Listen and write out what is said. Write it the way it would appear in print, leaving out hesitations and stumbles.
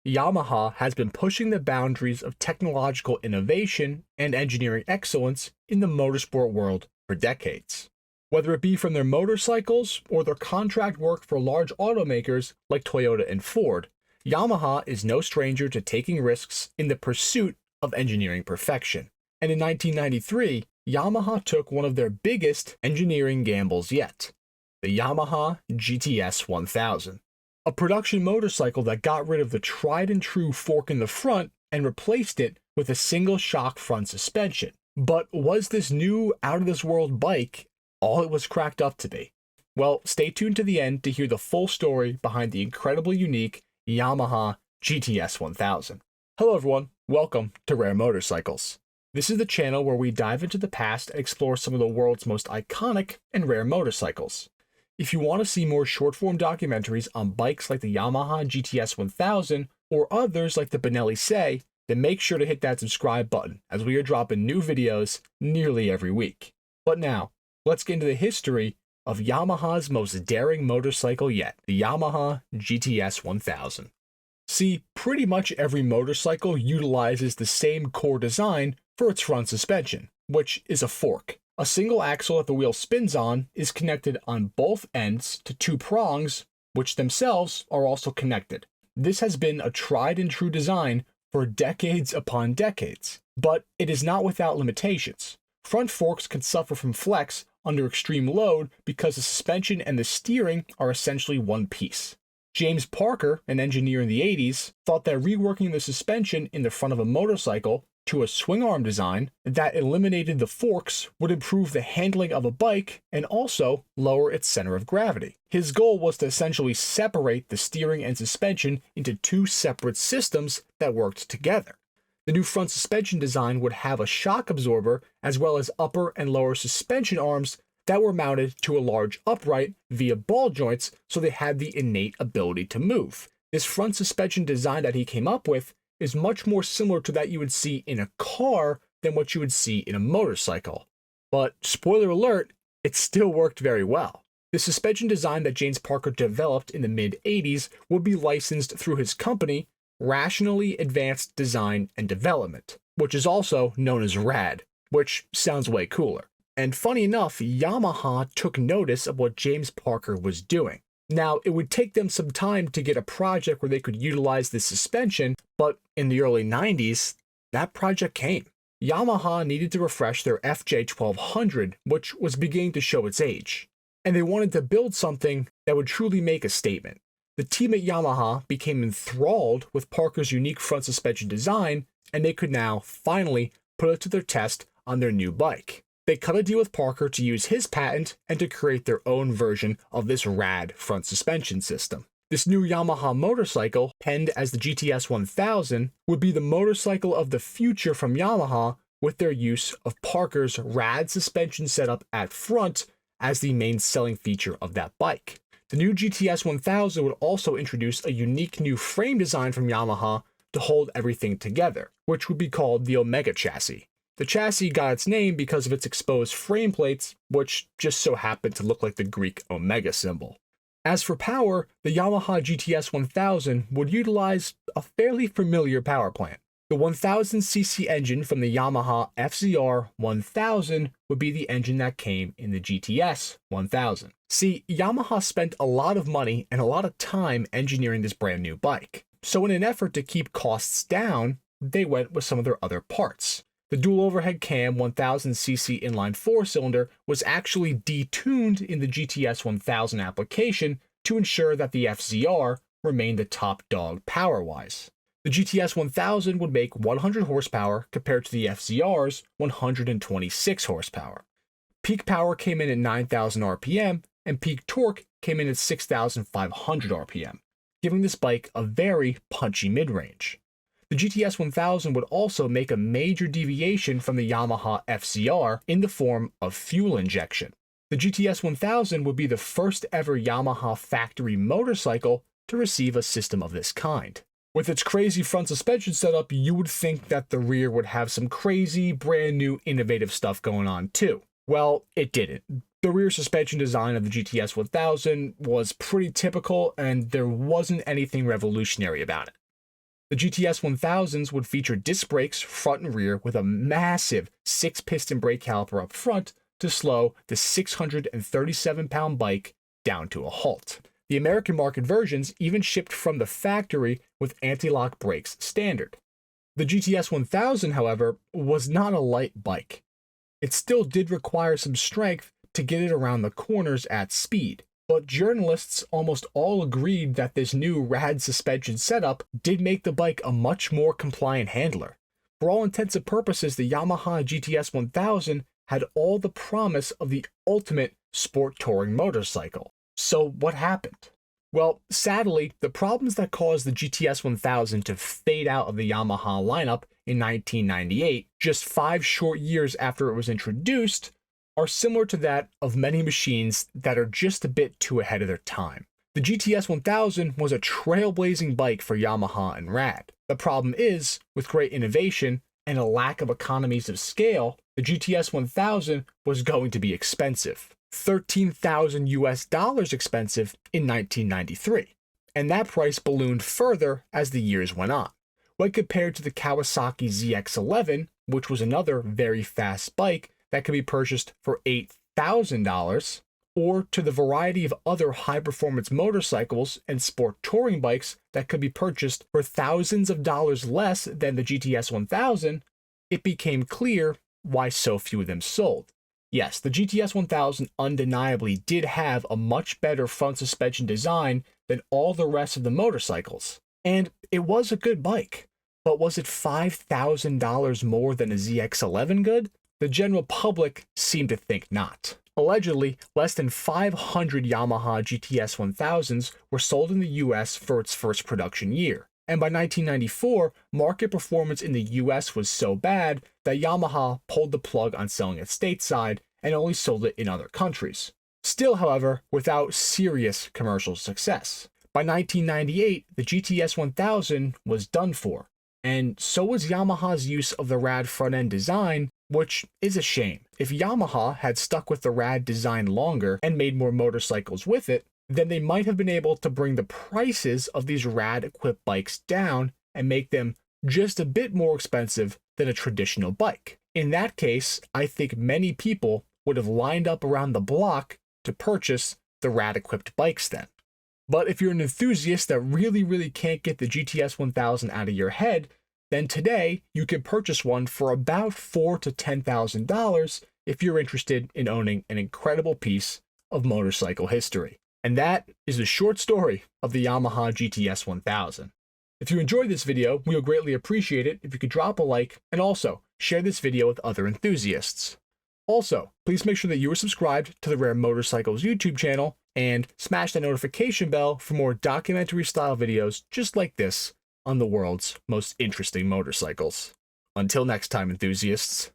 Yamaha has been pushing the boundaries of technological innovation and engineering excellence in the motorsport world for decades. Whether it be from their motorcycles or their contract work for large automakers like Toyota and Ford, Yamaha is no stranger to taking risks in the pursuit of engineering perfection. And in 1993, Yamaha took one of their biggest engineering gambles yet, the Yamaha GTS 1000. A production motorcycle that got rid of the tried and true fork in the front and replaced it with a single shock front suspension. But was this new out-of-this-world bike all it was cracked up to be? Well, stay tuned to the end to hear the full story behind the incredibly unique Yamaha GTS 1000. Hello everyone, welcome to Rare Motorcycles. This is the channel where we dive into the past and explore some of the world's most iconic and rare motorcycles. If you want to see more short-form documentaries on bikes like the Yamaha GTS 1000 or others like the Benelli Say, then make sure to hit that subscribe button as we are dropping new videos nearly every week. But now, let's get into the history of Yamaha's most daring motorcycle yet, the Yamaha GTS 1000. See, pretty much every motorcycle utilizes the same core design for its front suspension, which is a fork. A single axle that the wheel spins on is connected on both ends to two prongs, which themselves are also connected. This has been a tried and true design for decades upon decades, but it is not without limitations. Front forks can suffer from flex under extreme load because the suspension and the steering are essentially one piece. James Parker, an engineer in the 80s, thought that reworking the suspension in the front of a motorcycle to a swing arm design that eliminated the forks would improve the handling of a bike and also lower its center of gravity. His goal was to essentially separate the steering and suspension into two separate systems that worked together. The new front suspension design would have a shock absorber as well as upper and lower suspension arms that were mounted to a large upright via ball joints so they had the innate ability to move. This front suspension design that he came up with is much more similar to that you would see in a car than what you would see in a motorcycle. But spoiler alert, it still worked very well. The suspension design that James Parker developed in the mid-80s would be licensed through his company, Rationally Advanced Design and Development, which is also known as RADD, which sounds way cooler. And funny enough, Yamaha took notice of what James Parker was doing. Now, it would take them some time to get a project where they could utilize this suspension, but in the early 90s, that project came. Yamaha needed to refresh their FJ1200, which was beginning to show its age, and they wanted to build something that would truly make a statement. The team at Yamaha became enthralled with Parker's unique front suspension design, and they could now finally put it to their test on their new bike. They cut a deal with Parker to use his patent and to create their own version of this RADD front suspension system. This new Yamaha motorcycle, penned as the GTS 1000, would be the motorcycle of the future from Yamaha with their use of Parker's RADD suspension setup at front as the main selling feature of that bike. The new GTS 1000 would also introduce a unique new frame design from Yamaha to hold everything together, which would be called the Omega chassis. The chassis got its name because of its exposed frame plates, which just so happened to look like the Greek Omega symbol. As for power, the Yamaha GTS 1000 would utilize a fairly familiar power plant. The 1000cc engine from the Yamaha FZR 1000 would be the engine that came in the GTS 1000. See, Yamaha spent a lot of money and a lot of time engineering this brand new bike. So in an effort to keep costs down, they went with some of their other parts. The dual overhead cam 1000cc inline 4-cylinder was actually detuned in the GTS 1000 application to ensure that the FZR remained the top dog power-wise. The GTS 1000 would make 100 horsepower compared to the FZR's 126 horsepower. Peak power came in at 9,000 RPM and peak torque came in at 6,500 RPM, giving this bike a very punchy mid-range. The GTS 1000 would also make a major deviation from the Yamaha FZR in the form of fuel injection. The GTS 1000 would be the first ever Yamaha factory motorcycle to receive a system of this kind. With its crazy front suspension setup, you would think that the rear would have some crazy, brand new, innovative stuff going on too. Well, it didn't. The rear suspension design of the GTS 1000 was pretty typical, and there wasn't anything revolutionary about it. The GTS 1000s would feature disc brakes front and rear with a massive 6-piston brake caliper up front to slow the 637-pound bike down to a halt. The American market versions even shipped from the factory with anti-lock brakes standard. The GTS 1000, however, was not a light bike. It still did require some strength to get it around the corners at speed, but journalists almost all agreed that this new RADD suspension setup did make the bike a much more compliant handler. For all intents and purposes, the Yamaha GTS 1000 had all the promise of the ultimate sport touring motorcycle. So what happened? Well, sadly, the problems that caused the GTS 1000 to fade out of the Yamaha lineup in 1998, just 5 short years after it was introduced, are similar to that of many machines that are just a bit too ahead of their time. The GTS 1000 was a trailblazing bike for Yamaha and RADD. The problem is, with great innovation and a lack of economies of scale, the GTS 1000 was going to be expensive. $13,000 US expensive in 1993. And that price ballooned further as the years went on. When compared to the Kawasaki ZX-11, which was another very fast bike that could be purchased for $8,000, or to the variety of other high-performance motorcycles and sport touring bikes that could be purchased for thousands of dollars less than the GTS 1000, it became clear why so few of them sold. Yes, the GTS 1000 undeniably did have a much better front suspension design than all the rest of the motorcycles, and it was a good bike. But was it $5,000 more than a ZX-11 good? The general public seemed to think not. Allegedly, less than 500 Yamaha GTS 1000s were sold in the US for its first production year. And by 1994, market performance in the US was so bad that Yamaha pulled the plug on selling it stateside and only sold it in other countries. Still, however, without serious commercial success. By 1998, the GTS 1000 was done for, and so was Yamaha's use of the RADD front-end design, which is a shame. If Yamaha had stuck with the RADD design longer and made more motorcycles with it, then they might have been able to bring the prices of these RADD-equipped bikes down and make them just a bit more expensive than a traditional bike. In that case, I think many people would have lined up around the block to purchase the RADD-equipped bikes then. But if you're an enthusiast that really can't get the GTS 1000 out of your head, then today you can purchase one for about $4,000 to $10,000 if you're interested in owning an incredible piece of motorcycle history. And that is the short story of the Yamaha GTS 1000. If you enjoyed this video, we would greatly appreciate it if you could drop a like and also share this video with other enthusiasts. Also, please make sure that you are subscribed to the Rare Motorcycles YouTube channel and smash that notification bell for more documentary style videos just like this on the world's most interesting motorcycles. Until next time, enthusiasts.